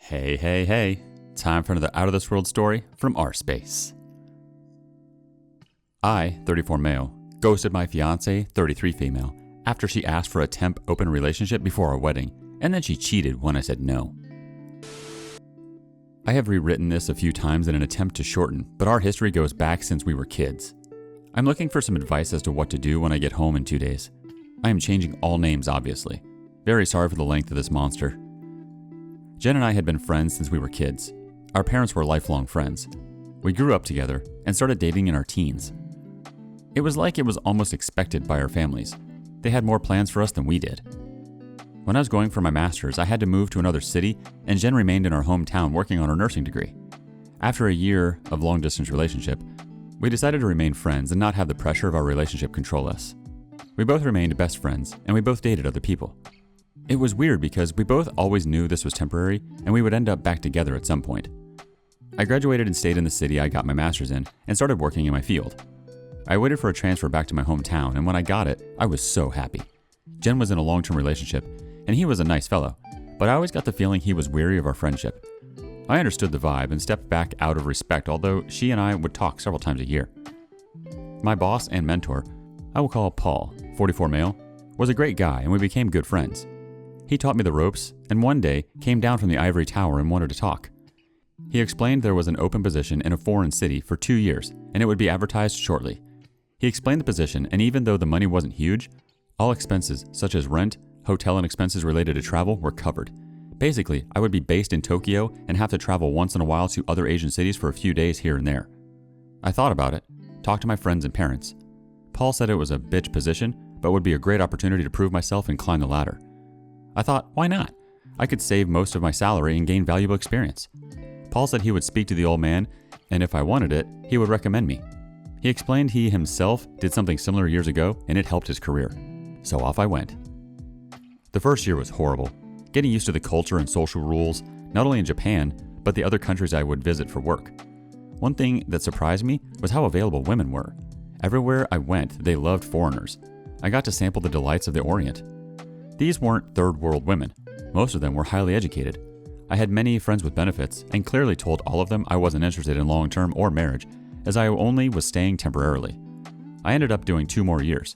Hey, hey, hey. Time for another Out of This World story from rSpace. I, 34 male, ghosted my fiancée, 33 female, after she asked for a temp open relationship before our wedding, and then she cheated when I said no. I have rewritten this a few times in an attempt to shorten, but our history goes back since we were kids. I'm looking for some advice as to what to do when I get home in 2 days. I am changing all names, obviously. Very sorry for the length of this monster. Jen and I had been friends since we were kids. Our parents were lifelong friends. We grew up together and started dating in our teens. It was like it was almost expected by our families. They had more plans for us than we did. When I was going for my master's, I had to move to another city, and Jen remained in our hometown working on her nursing degree. After a year of long-distance relationship, we decided to remain friends and not have the pressure of our relationship control us. We both remained best friends, and we both dated other people. It was weird because we both always knew this was temporary, and we would end up back together at some point. I graduated and stayed in the city I got my master's in and started working in my field. I waited for a transfer back to my hometown, and when I got it, I was so happy. Jen was in a long-term relationship, and he was a nice fellow, but I always got the feeling he was weary of our friendship. I understood the vibe and stepped back out of respect, although she and I would talk several times a year. My boss and mentor, I will call Paul, 44 male, was a great guy, and we became good friends. He taught me the ropes, and one day came down from the ivory tower and wanted to talk. He explained there was an open position in a foreign city for 2 years, and it would be advertised shortly. He explained the position, and even though the money wasn't huge, all expenses such as rent, hotel, and expenses related to travel were covered. Basically, I would be based in Tokyo and have to travel once in a while to other Asian cities for a few days here and there. I thought about it, talked to my friends and parents. Paul said it was a bitch position, but would be a great opportunity to prove myself and climb the ladder. I thought, why not? I could save most of my salary and gain valuable experience. Paul said he would speak to the old man, and if I wanted it, he would recommend me. He explained he himself did something similar years ago, and it helped his career. So off I went. The first year was horrible, getting used to the culture and social rules, not only in Japan, but the other countries I would visit for work. One thing that surprised me was how available women were. Everywhere I went, they loved foreigners. I got to sample the delights of the Orient. These weren't third world women. Most of them were highly educated. I had many friends with benefits and clearly told all of them I wasn't interested in long-term or marriage, as I only was staying temporarily. I ended up doing 2 more years.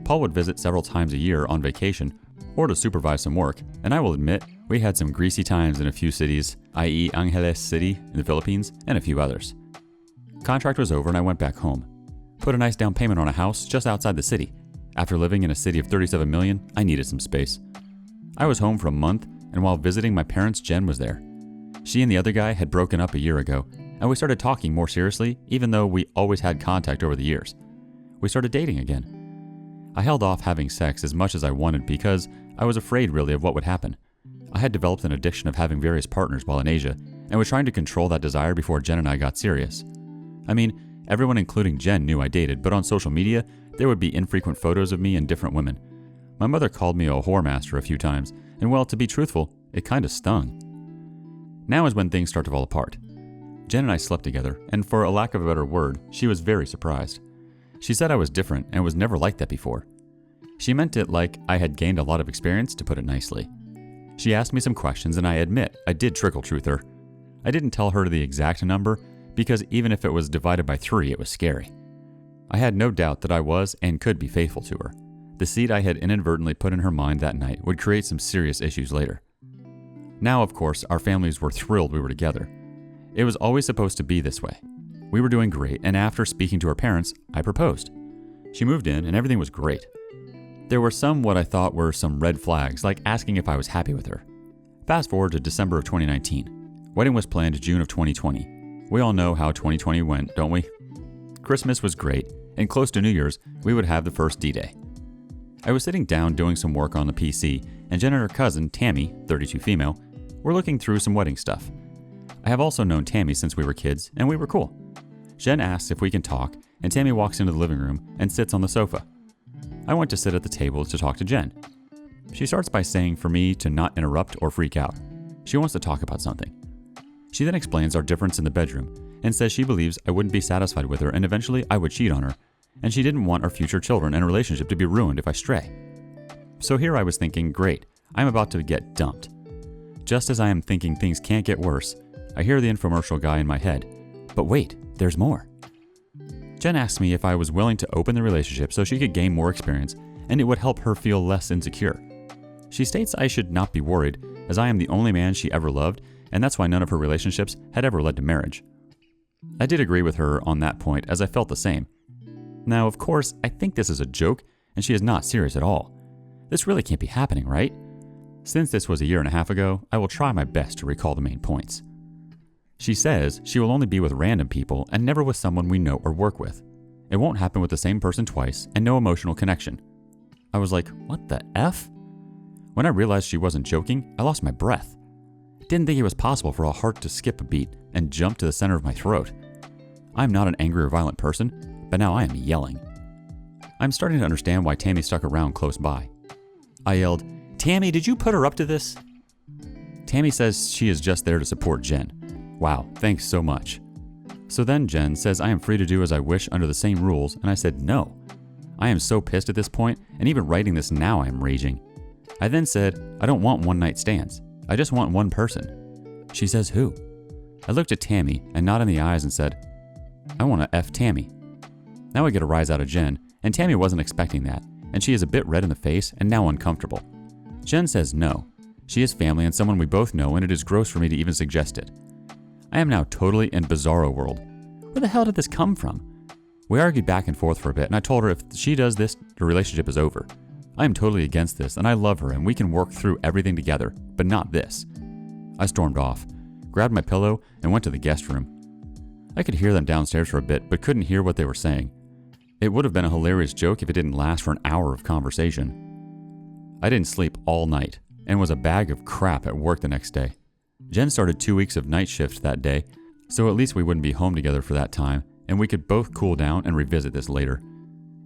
Paul would visit several times a year on vacation or to supervise some work, and I will admit we had some greasy times in a few cities, i.e. Angeles City in the Philippines and a few others. Contract was over and I went back home. Put a nice down payment on a house just outside the city. After living in a city of 37 million, I needed some space. I was home for a month, and while visiting my parents, Jen was there. She and the other guy had broken up a year ago, and we started talking more seriously, even though we always had contact over the years. We started dating again. I held off having sex as much as I wanted because I was afraid really of what would happen. I had developed an addiction of having various partners while in Asia, and was trying to control that desire before Jen and I got serious. I mean, everyone including Jen knew I dated, but on social media, there would be infrequent photos of me and different women. My mother called me a whore master a few times, and well, to be truthful, it kinda stung. Now is when things start to fall apart. Jen and I slept together, and for a lack of a better word, she was very surprised. She said I was different and was never like that before. She meant it like I had gained a lot of experience, to put it nicely. She asked me some questions, and I admit I did trickle-truth her. I didn't tell her the exact number, because even if it was divided by 3, it was scary. I had no doubt that I was and could be faithful to her. The seed I had inadvertently put in her mind that night would create some serious issues later. Now, of course, our families were thrilled we were together. It was always supposed to be this way. We were doing great, and after speaking to her parents, I proposed. She moved in, and everything was great. There were some what I thought were some red flags, like asking if I was happy with her. Fast forward to December of 2019. Wedding was planned June of 2020. We all know how 2020 went, don't we? Christmas was great, and close to New Year's, we would have the first D-Day. I was sitting down doing some work on the PC, and Jen and her cousin, Tammy, 32 female, were looking through some wedding stuff. I have also known Tammy since we were kids, and we were cool. Jen asks if we can talk, and Tammy walks into the living room and sits on the sofa. I went to sit at the table to talk to Jen. She starts by saying for me to not interrupt or freak out. She wants to talk about something. She then explains our difference in the bedroom, and says she believes I wouldn't be satisfied with her and eventually I would cheat on her, and she didn't want our future children and relationship to be ruined if I stray. So here I was thinking, great, I'm about to get dumped. just as I am thinking things can't get worse, I hear the infomercial guy in my head. But wait, there's more. Jen asked me if I was willing to open the relationship so she could gain more experience and it would help her feel less insecure. She states I should not be worried, as I am the only man she ever loved, and that's why none of her relationships had ever led to marriage. I did agree with her on that point, as I felt the same. Now, of course, I think this is a joke, and she is not serious at all. This really can't be happening, right? Since this was a year and a half ago, I will try my best to recall the main points. She says she will only be with random people and never with someone we know or work with. It won't happen with the same person twice, and no emotional connection. I was like, what the F? When I realized she wasn't joking, I lost my breath. Didn't think it was possible for a heart to skip a beat and jump to the center of my throat. I'm not an angry or violent person, but now I am yelling. I'm starting to understand why Tammy stuck around close by. I yelled, "Tammy, did you put her up to this?" Tammy says she is just there to support Jen. Wow, thanks so much. So then Jen says I am free to do as I wish under the same rules, and I said no. I am so pissed at this point, and even writing this now I am raging. I then said, I don't want one-night stands. I just want one person. She says, who? I looked at Tammy and nodded in the eyes and said, I want to F Tammy. Now I get a rise out of Jen, and Tammy wasn't expecting that, and she is a bit red in the face and now uncomfortable. Jen says no. She is family and someone we both know, and it is gross for me to even suggest it. I am now totally in bizarro world. Where the hell did this come from? We argued back and forth for a bit, and I told her if she does this, the relationship is over. I am totally against this, and I love her, and we can work through everything together, but not this. I stormed off, grabbed my pillow, and went to the guest room. I could hear them downstairs for a bit, but couldn't hear what they were saying. It would have been a hilarious joke if it didn't last for an hour of conversation. I didn't sleep all night, and was a bag of crap at work the next day. Jen started 2 weeks of night shift that day, so at least we wouldn't be home together for that time, and we could both cool down and revisit this later.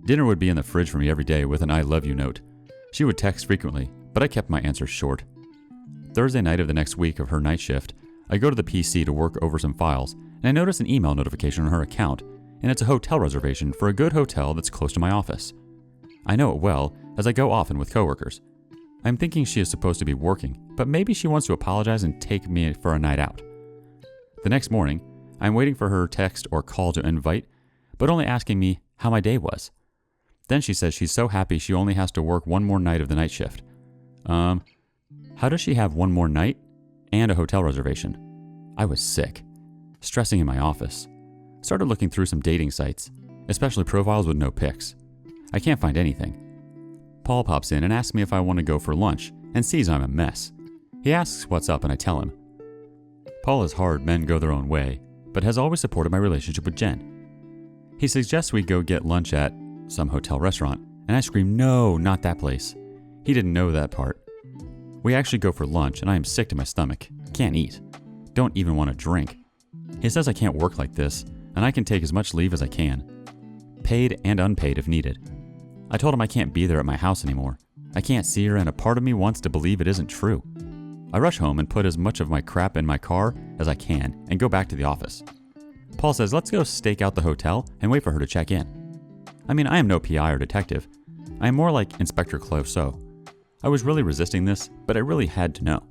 Dinner would be in the fridge for me every day with an I love you note. She would text frequently, but I kept my answers short. Thursday night of the next week of her night shift, I go to the PC to work over some files, and I notice an email notification on her account, and it's a hotel reservation for a good hotel that's close to my office. I know it well, as I go often with coworkers. I'm thinking she is supposed to be working, but maybe she wants to apologize and take me for a night out. The next morning, I'm waiting for her text or call to invite, but only asking me how my day was. Then she says she's so happy she only has to work one more night of the night shift. How does she have one more night and a hotel reservation? I was sick, stressing in my office. Started looking through some dating sites, especially profiles with no pics. I can't find anything. Paul pops in and asks me if I want to go for lunch and sees I'm a mess. He asks what's up and I tell him. Paul is hard, men go their own way, but has always supported my relationship with Jen. He suggests we go get lunch at some hotel restaurant, and I scream, no, not that place. He didn't know that part. We actually go for lunch, and I am sick to my stomach. Can't eat. Don't even want to drink. He says I can't work like this, and I can take as much leave as I can. Paid and unpaid if needed. I told him I can't be there at my house anymore. I can't see her, and a part of me wants to believe it isn't true. I rush home and put as much of my crap in my car as I can and go back to the office. Paul says let's go stake out the hotel and wait for her to check in. I mean, I am no PI or detective. I am more like Inspector Clouseau. I was really resisting this, but I really had to know.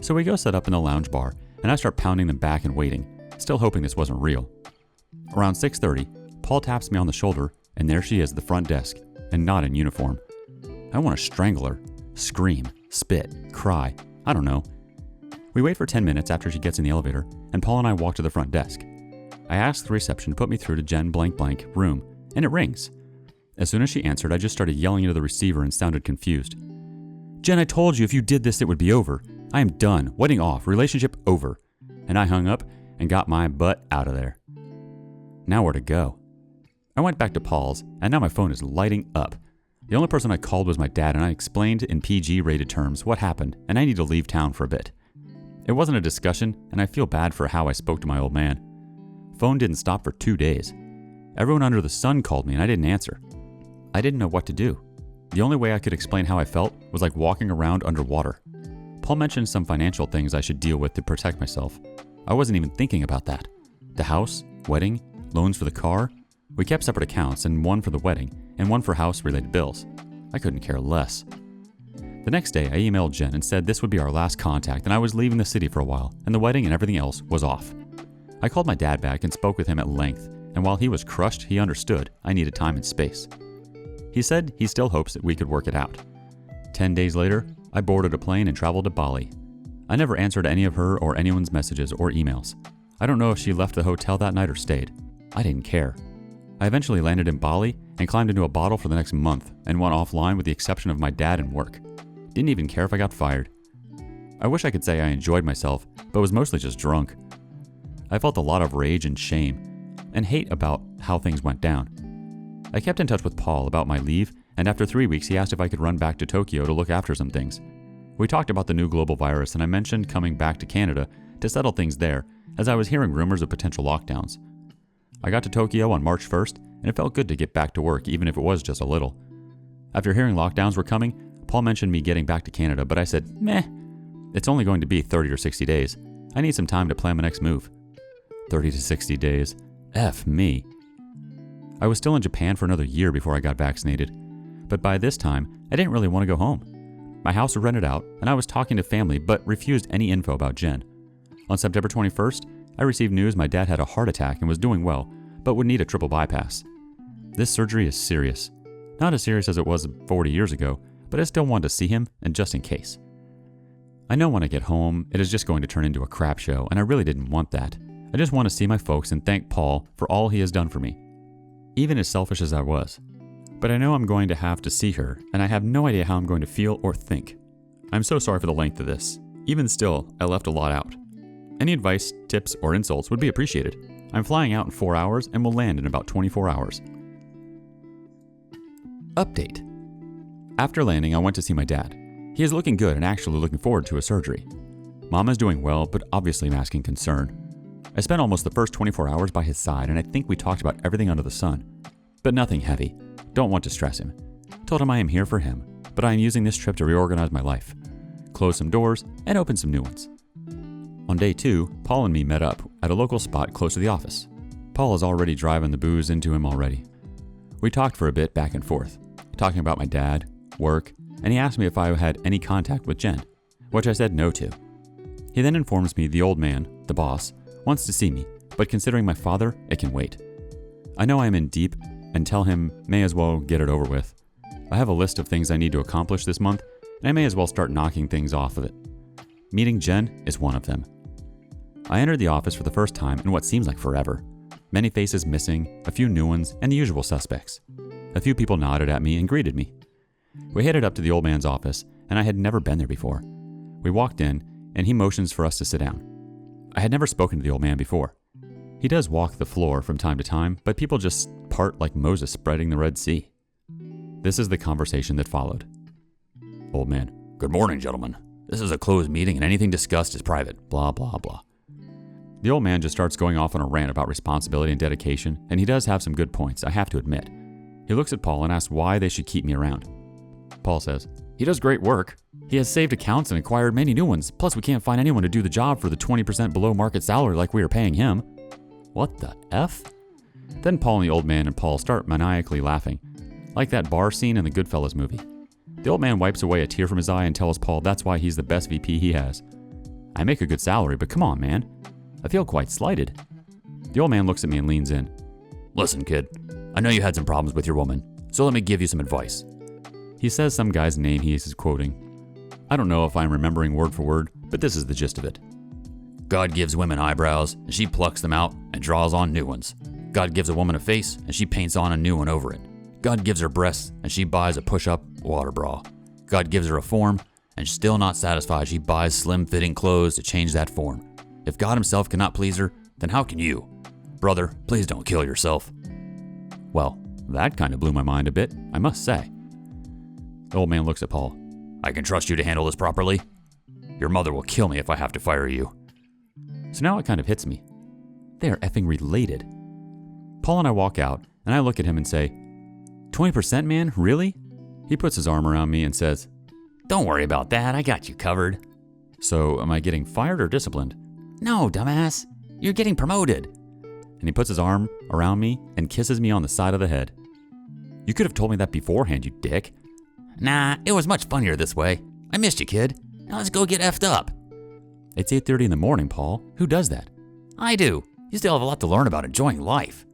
So we go set up in the lounge bar, and I start pounding them back and waiting, still hoping this wasn't real. Around 6:30, Paul taps me on the shoulder, and there she is at the front desk, and not in uniform. I want to strangle her, scream, spit, cry, I don't know. We wait for 10 minutes after she gets in the elevator, and Paul and I walk to the front desk. I ask the reception to put me through to Jen blank blank room, and it rings. As soon as she answered, I just started yelling into the receiver and sounded confused. Jen, I told you if you did this, it would be over. I am done. Wedding off. Relationship over. And I hung up and got my butt out of there. Now where to go? I went back to Paul's, and now my phone is lighting up. The only person I called was my dad, and I explained in PG-rated terms what happened, and I need to leave town for a bit. It wasn't a discussion, and I feel bad for how I spoke to my old man. Phone didn't stop for 2 days. Everyone under the sun called me, and I didn't answer. I didn't know what to do. The only way I could explain how I felt was like walking around underwater. Paul mentioned some financial things I should deal with to protect myself. I wasn't even thinking about that. The house, wedding, loans for the car. We kept separate accounts, and one for the wedding, and one for house-related bills. I couldn't care less. The next day, I emailed Jen and said this would be our last contact and I was leaving the city for a while, and the wedding and everything else was off. I called my dad back and spoke with him at length, and while he was crushed, he understood I needed time and space. He said he still hopes that we could work it out. 10 days later, I boarded a plane and traveled to Bali. I never answered any of her or anyone's messages or emails. I don't know if she left the hotel that night or stayed. I didn't care. I eventually landed in Bali and climbed into a bottle for the next month and went offline with the exception of my dad and work. Didn't even care if I got fired. I wish I could say I enjoyed myself, but was mostly just drunk. I felt a lot of rage and shame, and hate about how things went down. I kept in touch with Paul about my leave, and after 3 weeks he asked if I could run back to Tokyo to look after some things. We talked about the new global virus, and I mentioned coming back to Canada to settle things there, as I was hearing rumors of potential lockdowns. I got to Tokyo on March 1st, and it felt good to get back to work, even if it was just a little. After hearing lockdowns were coming, Paul mentioned me getting back to Canada, but I said, meh, it's only going to be 30 or 60 days. I need some time to plan my next move. 30 to 60 days. F me. I was still in Japan for another year before I got vaccinated, but by this time, I didn't really want to go home. My house was rented out, and I was talking to family, but refused any info about Jen. On September 21st, I received news my dad had a heart attack and was doing well, but would need a triple bypass. This surgery is serious. Not as serious as it was 40 years ago, but I still wanted to see him, and just in case. I know when I get home, it is just going to turn into a crap show, and I really didn't want that. I just want to see my folks and thank Paul for all he has done for me, even as selfish as I was. But I know I'm going to have to see her, and I have no idea how I'm going to feel or think. I'm so sorry for the length of this. Even still, I left a lot out. Any advice, tips, or insults would be appreciated. I'm flying out in 4 hours and will land in about 24 hours. Update. After landing, I went to see my dad. He is looking good and actually looking forward to a surgery. Mom is doing well, but obviously masking concern. I spent almost the first 24 hours by his side, and I think we talked about everything under the sun. But nothing heavy. Don't want to stress him. Told him I am here for him, but I am using this trip to reorganize my life. Close some doors and open some new ones. On day 2, Paul and me met up at a local spot close to the office. Paul is already driving the booze into him already. We talked for a bit back and forth, talking about my dad, work, and he asked me if I had any contact with Jen, which I said no to. He then informs me the old man, the boss, wants to see me, but considering my father, it can wait. I know I am in deep and tell him may as well get it over with. I have a list of things I need to accomplish this month, and I may as well start knocking things off of it. Meeting Jen is one of them. I entered the office for the first time in what seems like forever. Many faces missing, a few new ones, and the usual suspects. A few people nodded at me and greeted me. We headed up to the old man's office, and I had never been there before. We walked in, and he motions for us to sit down. I had never spoken to the old man before. He does walk the floor from time to time, but people just part like Moses spreading the Red Sea. This is the conversation that followed. Old man: "Good morning, gentlemen. This is a closed meeting, and anything discussed is private. Blah, blah, blah." The old man just starts going off on a rant about responsibility and dedication, and he does have some good points, I have to admit. He looks at Paul and asks why they should keep me around. Paul says, "He does great work. He has saved accounts and acquired many new ones. Plus, we can't find anyone to do the job for the 20% below market salary like we are paying him." What the F? Then Paul and the old man and Paul start maniacally laughing, like that bar scene in the Goodfellas movie. The old man wipes away a tear from his eye and tells Paul that's why he's the best VP he has. I make a good salary, but come on, man. I feel quite slighted. The old man looks at me and leans in. "Listen, kid, I know you had some problems with your woman, so let me give you some advice." He says some guy's name he is quoting. I don't know if I'm remembering word for word, but this is the gist of it. "God gives women eyebrows, and she plucks them out and draws on new ones. God gives a woman a face, and she paints on a new one over it. God gives her breasts, and she buys a push-up water bra. God gives her a form, and still not satisfied, she buys slim-fitting clothes to change that form. If God himself cannot please her, then how can you? Brother, please don't kill yourself." Well, that kind of blew my mind a bit, I must say. The old man looks at Paul. "I can trust you to handle this properly? Your mother will kill me if I have to fire you." So now it kind of hits me. They are effing related. Paul and I walk out, and I look at him and say, 20%, man? Really? He puts his arm around me and says, "Don't worry about that, I got you covered." So, am I getting fired or disciplined? "No, dumbass. You're getting promoted." And he puts his arm around me and kisses me on the side of the head. "You could have told me that beforehand, you dick." "Nah, it was much funnier this way. I missed you, kid. Now let's go get effed up. It's 8:30 in the morning, Paul. Who does that? I do. You still have a lot to learn about enjoying life.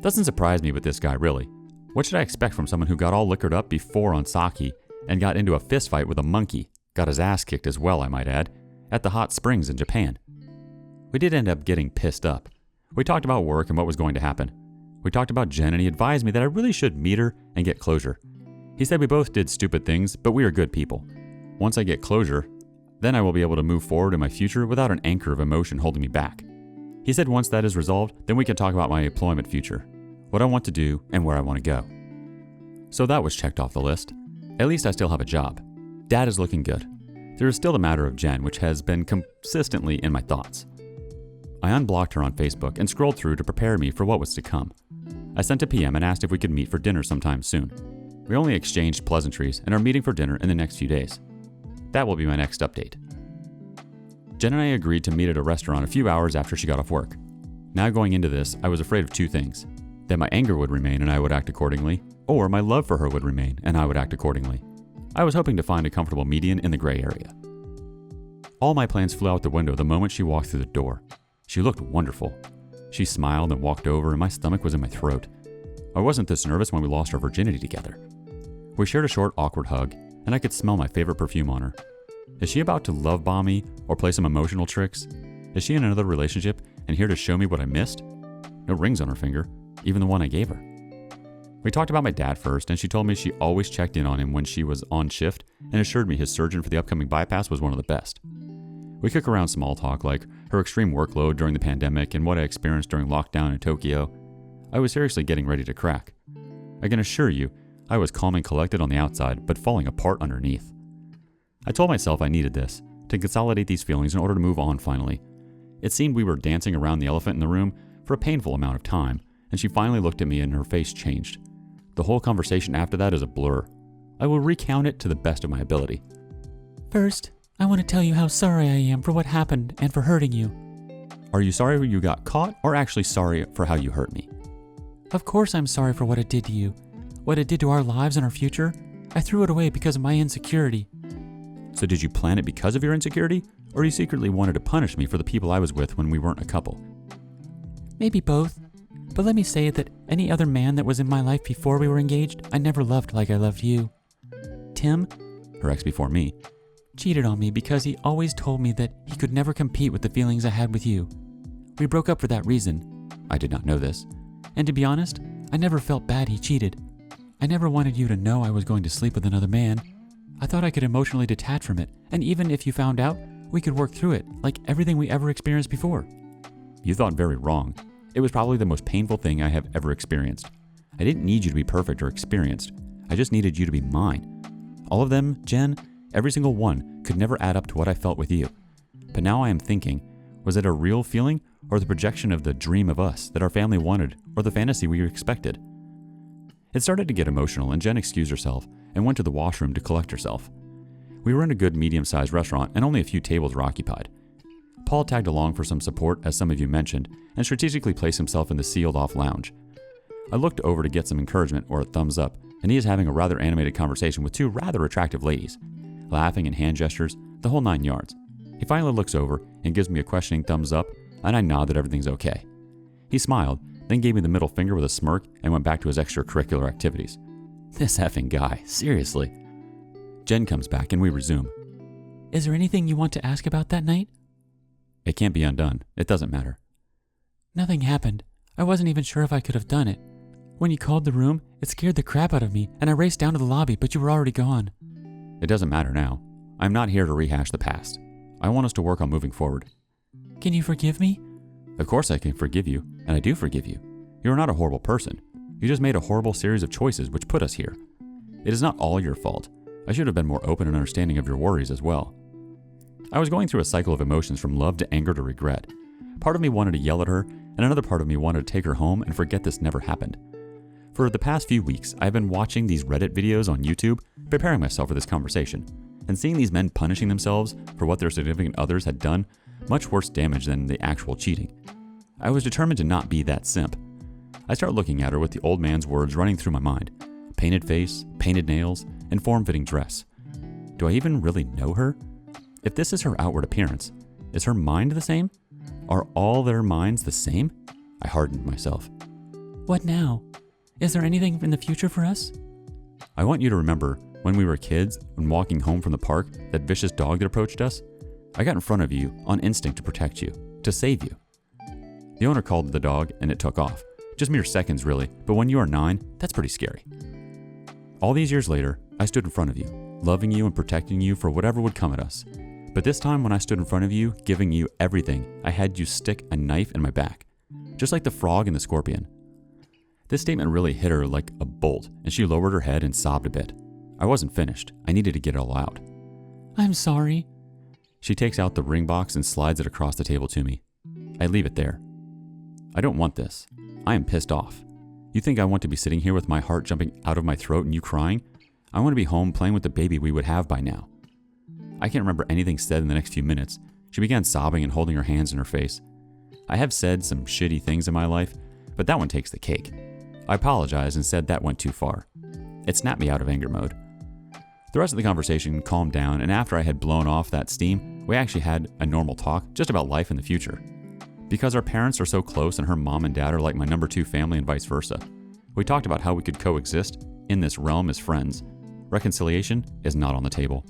Doesn't surprise me with this guy, really. What should I expect from someone who got all liquored up before on sake and got into a fist fight with a monkey, got his ass kicked as well, I might add, at the hot springs in Japan? We did end up getting pissed up. We talked about work and what was going to happen. We talked about Jen, and he advised me that I really should meet her and get closure. He said we both did stupid things, but we are good people. Once I get closure, then I will be able to move forward in my future without an anchor of emotion holding me back. He said once that is resolved, then we can talk about my employment future, what I want to do, and where I want to go. So that was checked off the list. At least I still have a job. Dad is looking good. There is still the matter of Jen, which has been consistently in my thoughts. I unblocked her on Facebook and scrolled through to prepare me for what was to come. I sent a PM and asked if we could meet for dinner sometime soon. We only exchanged pleasantries and are meeting for dinner in the next few days. That will be my next update. Jen and I agreed to meet at a restaurant a few hours after she got off work. Now going into this, I was afraid of two things: that my anger would remain and I would act accordingly, or my love for her would remain and I would act accordingly. I was hoping to find a comfortable median in the gray area. All my plans flew out the window the moment she walked through the door. She looked wonderful. She smiled and walked over, and my stomach was in my throat. I wasn't this nervous when we lost our virginity together. We shared a short, awkward hug, and I could smell my favorite perfume on her. Is she about to love bomb me or play some emotional tricks? Is she in another relationship and here to show me what I missed? No rings on her finger, even the one I gave her. We talked about my dad first, and she told me she always checked in on him when she was on shift and assured me his surgeon for the upcoming bypass was one of the best. We kick around small talk like her extreme workload during the pandemic and what I experienced during lockdown in Tokyo. I was seriously getting ready to crack. I can assure you, I was calm and collected on the outside, but falling apart underneath. I told myself I needed this, to consolidate these feelings in order to move on finally. It seemed we were dancing around the elephant in the room for a painful amount of time, and she finally looked at me and her face changed. The whole conversation after that is a blur. I will recount it to the best of my ability. First, I want to tell you how sorry I am for what happened and for hurting you. Are you sorry you got caught, or actually sorry for how you hurt me? Of course I'm sorry for what it did to you. What it did to our lives and our future. I threw it away because of my insecurity. So did you plan it because of your insecurity, or you secretly wanted to punish me for the people I was with when we weren't a couple? Maybe both. But let me say that any other man that was in my life before we were engaged, I never loved like I loved you. Tim, her ex before me, cheated on me because he always told me that he could never compete with the feelings I had with you. We broke up for that reason. I did not know this. And to be honest, I never felt bad he cheated. I never wanted you to know I was going to sleep with another man. I thought I could emotionally detach from it, and even if you found out, we could work through it, like everything we ever experienced before. You thought very wrong. It was probably the most painful thing I have ever experienced. I didn't need you to be perfect or experienced. I just needed you to be mine. All of them, Jen, every single one, could never add up to what I felt with you. But now I am thinking, was it a real feeling or the projection of the dream of us that our family wanted or the fantasy we expected? It started to get emotional, and Jen excused herself and went to the washroom to collect herself. We were in a good medium-sized restaurant and only a few tables were occupied. Paul tagged along for some support, as some of you mentioned, and strategically placed himself in the sealed-off lounge. I looked over to get some encouragement or a thumbs up, and he is having a rather animated conversation with two rather attractive ladies, laughing and hand gestures, the whole 9 yards. He finally looks over and gives me a questioning thumbs up, and I nod that everything's okay. He smiled, then gave me the middle finger with a smirk and went back to his extracurricular activities. This effing guy, seriously. Jen comes back and we resume. Is there anything you want to ask about that night? It can't be undone. It doesn't matter. Nothing happened. I wasn't even sure if I could have done it. When you called the room, it scared the crap out of me, and I raced down to the lobby, but you were already gone. It doesn't matter now. I'm not here to rehash the past. I want us to work on moving forward. Can you forgive me? Of course I can forgive you, and I do forgive you. You are not a horrible person. You just made a horrible series of choices which put us here. It is not all your fault. I should have been more open and understanding of your worries as well. I was going through a cycle of emotions from love to anger to regret. Part of me wanted to yell at her, and another part of me wanted to take her home and forget this never happened. For the past few weeks, I've been watching these Reddit videos on YouTube, preparing myself for this conversation, and seeing these men punishing themselves for what their significant others had done much worse damage than the actual cheating. I was determined to not be that simp. I start looking at her with the old man's words running through my mind. Painted face, painted nails, and form-fitting dress. Do I even really know her? If this is her outward appearance, is her mind the same? Are all their minds the same? I hardened myself. What now? Is there anything in the future for us? I want you to remember when we were kids, when walking home from the park, that vicious dog that approached us? I got in front of you on instinct to protect you, to save you. The owner called the dog and it took off. Just mere seconds, really, but when you are 9, that's pretty scary. All these years later, I stood in front of you, loving you and protecting you for whatever would come at us. But this time when I stood in front of you, giving you everything, I had you stick a knife in my back. Just like the frog and the scorpion. This statement really hit her like a bolt, and she lowered her head and sobbed a bit. I wasn't finished. I needed to get it all out. I'm sorry. She takes out the ring box and slides it across the table to me. I leave it there. I don't want this. I am pissed off. You think I want to be sitting here with my heart jumping out of my throat and you crying? I want to be home playing with the baby we would have by now. I can't remember anything said in the next few minutes. She began sobbing and holding her hands in her face. I have said some shitty things in my life, but that one takes the cake. I apologized and said that went too far. It snapped me out of anger mode. The rest of the conversation calmed down, and after I had blown off that steam, we actually had a normal talk just about life in the future. Because our parents are so close and her mom and dad are like my number 2 family and vice versa, we talked about how we could coexist in this realm as friends. Reconciliation is not on the table.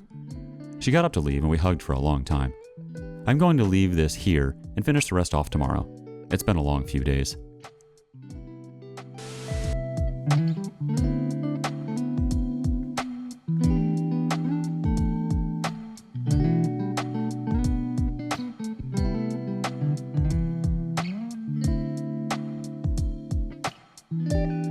She got up to leave and we hugged for a long time. I'm going to leave this here and finish the rest off tomorrow. It's been a long few days.